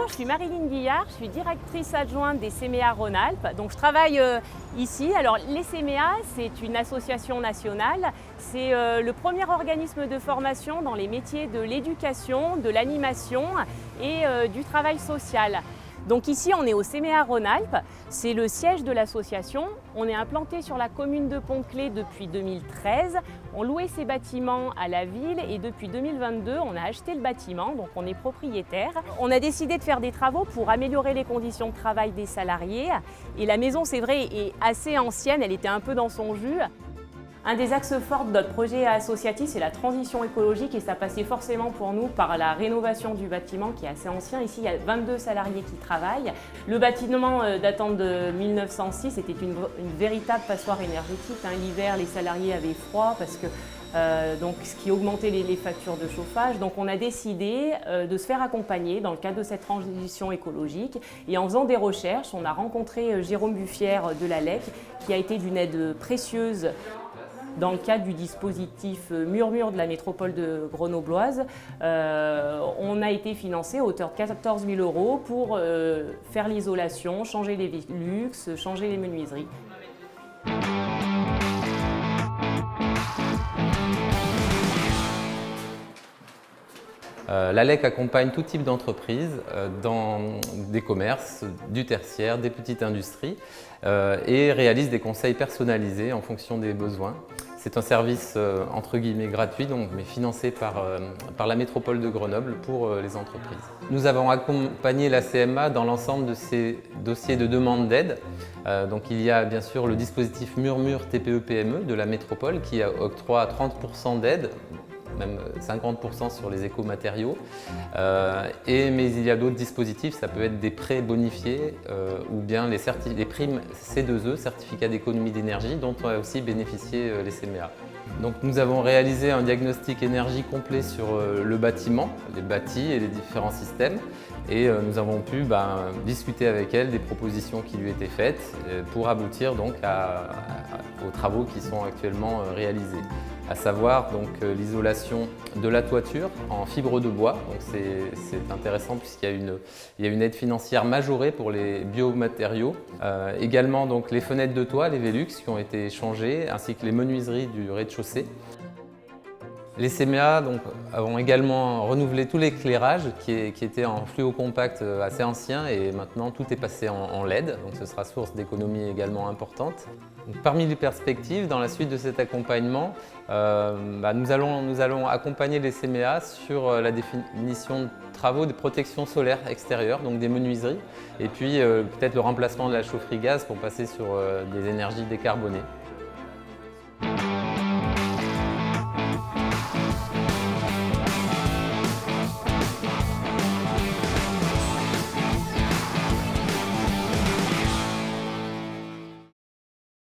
je suis Marilyn Guillard, je suis directrice adjointe des CEMEA Rhône-Alpes. Donc je travaille ici. Alors les CEMEA, c'est une association nationale. C'est le premier organisme de formation dans les métiers de l'éducation, de l'animation et du travail social. Donc ici, on est au CEMEA Rhône-Alpes, c'est le siège de l'association. On est implanté sur la commune de Pont-Clé depuis 2013. On louait ces bâtiments à la ville et depuis 2022, on a acheté le bâtiment, donc on est propriétaire. On a décidé de faire des travaux pour améliorer les conditions de travail des salariés. Et la maison, c'est vrai, est assez ancienne, elle était un peu dans son jus. Un des axes forts de notre projet associatif, c'est la transition écologique et ça passait forcément pour nous par la rénovation du bâtiment qui est assez ancien. Ici, il y a 22 salariés qui travaillent. Le bâtiment datant de 1906 c'était une véritable passoire énergétique. L'hiver, les salariés avaient froid parce que donc, ce qui augmentait les factures de chauffage. Donc on a décidé de se faire accompagner dans le cadre de cette transition écologique. Et en faisant des recherches, on a rencontré Jérôme Buffière de la LEC qui a été d'une aide précieuse dans le cadre du dispositif Murmure de la métropole de Grenobloise. On a été financé à hauteur de 14 000 € pour faire l'isolation, changer les Velux, changer les menuiseries. La LEC accompagne tout type d'entreprise dans des commerces, du tertiaire, des petites industries et réalise des conseils personnalisés en fonction des besoins. C'est un service entre guillemets gratuit, mais financé par la métropole de Grenoble pour les entreprises. Nous avons accompagné la CMA dans l'ensemble de ses dossiers de demande d'aide. Donc il y a bien sûr le dispositif Murmure TPE-PME de la métropole qui octroie 30% d'aide, même 50% sur les écomatériaux. Mais il y a d'autres dispositifs, ça peut être des prêts bonifiés ou bien les primes C2E, certificats d'économie d'énergie, dont ont aussi bénéficié les CEMEA. Donc nous avons réalisé un diagnostic énergie complet sur le bâtiment, les bâtis et les différents systèmes. Et nous avons pu discuter avec elle des propositions qui lui étaient faites pour aboutir donc aux travaux qui sont actuellement réalisés. À savoir l'isolation de la toiture en fibre de bois. C'est intéressant puisqu'il y a une aide financière majorée pour les biomatériaux. Également donc, les fenêtres de toit, les Velux qui ont été changées, ainsi que les menuiseries du rez-de-chaussée. Les CEMEA ont également renouvelé tout l'éclairage qui était en fluo compact assez ancien et maintenant tout est passé en LED, donc ce sera source d'économie également importante. Donc, parmi les perspectives, dans la suite de cet accompagnement, nous allons accompagner les CEMEA sur la définition de travaux de protection solaire extérieure, donc des menuiseries, et puis peut-être le remplacement de la chaufferie gaz pour passer sur des énergies décarbonées.